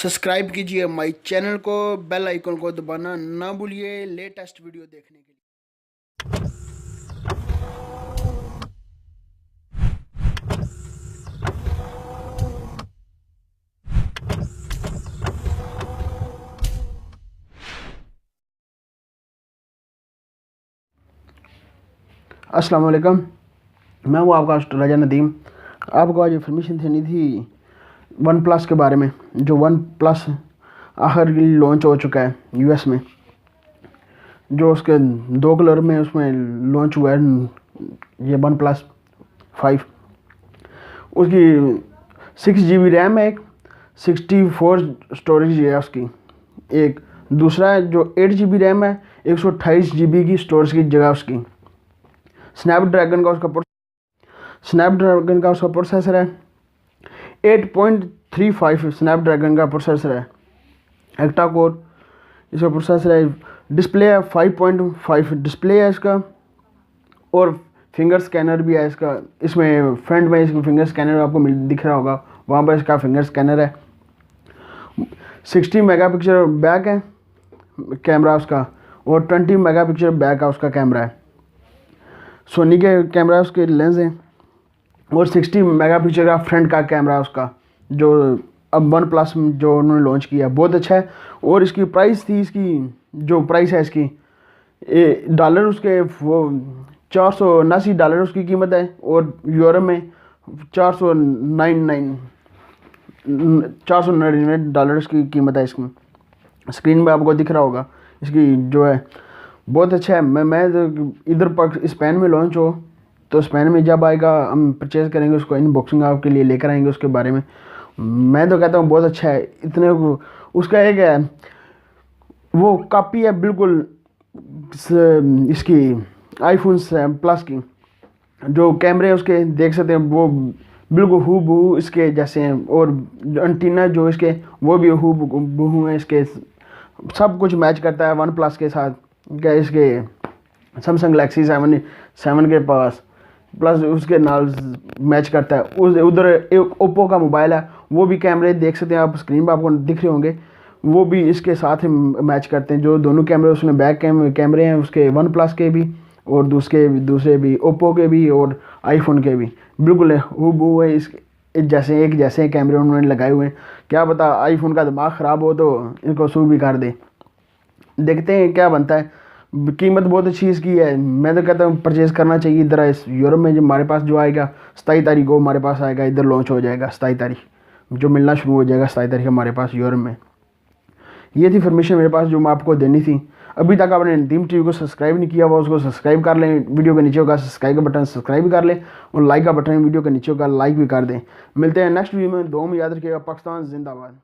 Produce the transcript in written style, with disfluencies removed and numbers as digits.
Subscribe कीजिए हमारे channel को, बेल आइकन को दबाना ना भूलिए लेटेस्ट वीडियो देखने के लिए। अस्सलाम वालेकुम, मैं हूँ आपका होस्ट राजा नदीम। आपको आज इन्फॉर्मेशन देनी थी वन प्लस के बारे में। जो वन प्लस आखिर लॉन्च हो चुका है यूएस में, जो उसके 2 कलर में उसमें लॉन्च हुआ है ये वन प्लस 5। उसकी 6 GB रैम है, एक 64 स्टोरेज है उसकी। एक दूसरा है जो 8 GB रैम है, 128 GB की स्टोरेज की जगह उसकी। स्नैपड्रैगन का उसका प्रोसेसर है, 8.35 स्नैपड्रैगन का प्रोसेसर है, एक्टा कोर इसका प्रोसेसर है। डिस्प्ले है 5.5 डिस्प्ले है इसका, और फिंगर स्कैनर भी है इसका। इसमें फ्रंट में इसका फिंगर स्कैनर आपको दिख रहा होगा, वहाँ पर इसका फिंगर स्कैनर है। 60 मेगापिक्सल बैक है कैमरा उसका, और 20 मेगापिक्सल बैक का उसका कैमरा है। सोनी के कैमरा उसके लेंस हैं, और 60 मेगापिक्सल का फ्रंट का कैमरा उसका, जो अब वन प्लस जो उन्होंने लॉन्च किया बहुत अच्छा है। और इसकी प्राइस थी, इसकी जो प्राइस है इसकी डॉलर उसके वो $479 उसकी कीमत है, और यूरो में $499 की कीमत है इसकी। स्क्रीन पे आपको दिख रहा होगा इसकी जो है बहुत अच्छा है। मैं तो इधर स्पेन में लॉन्च हो तो स्पेन में जब आएगा हम परचेज़ करेंगे उसको, अनबॉक्सिंग आपके लिए लेकर आएंगे उसके बारे में। मैं तो कहता हूँ बहुत अच्छा है। इतने उसका एक है वो कॉपी है बिल्कुल इसकी आईफोन प्लस की। जो कैमरे उसके देख सकते हैं वो बिल्कुल हूबहू इसके जैसे हैं, और एंटीना जो इसके वो भी हूबहू हैं इसके। सब कुछ मैच करता है वन प्लस के साथ। क्या इसके सैमसंग गैलेक्सी 7 के पास प्लस उसके नाल मैच करता है। उधर एक ओप्पो का मोबाइल है, वो भी कैमरे देख सकते हैं आप, स्क्रीन पर आपको दिख रहे होंगे, वो भी इसके साथ मैच करते हैं। जो दोनों कैमरे उसमें बैक कैमरे हैं उसके वन प्लस के भी, और दूसरे भी ओप्पो के भी, और आईफोन के भी बिल्कुल हूबहू है इसके जैसे कैमरे उन्होंने लगाए हुए हैं। क्या पता आईफोन का दिमाग ख़राब हो तो इनको सू भी कर दे। देखते हैं क्या बनता है। कीमत बहुत अच्छी इसकी है, मैं तो कहता हूँ परचेज़ करना चाहिए। इधर इस यूरोप में जो हमारे पास जो आएगा 27 तारीख को हमारे पास आएगा, इधर लॉन्च हो जाएगा 27 तारीख, जो मिलना शुरू हो जाएगा 27 तारीख हमारे पास यूरोप में। ये थी इन्फॉर्मेशन मेरे पास जो मैं आपको देनी थी। अभी तक आपने नदीम टीवी को सब्सक्राइब नहीं किया हुआ उसको सब्सक्राइब कर लें। वीडियो के नीचे होगा सब्सक्राइब का बटन, सब्सक्राइब कर लें, और लाइक का बटन वीडियो के नीचे होगा लाइक भी कर दें। मिलते हैं नेक्स्ट वीडियो में। दुआ में याद रखिएगा। पाकिस्तान जिंदाबाद।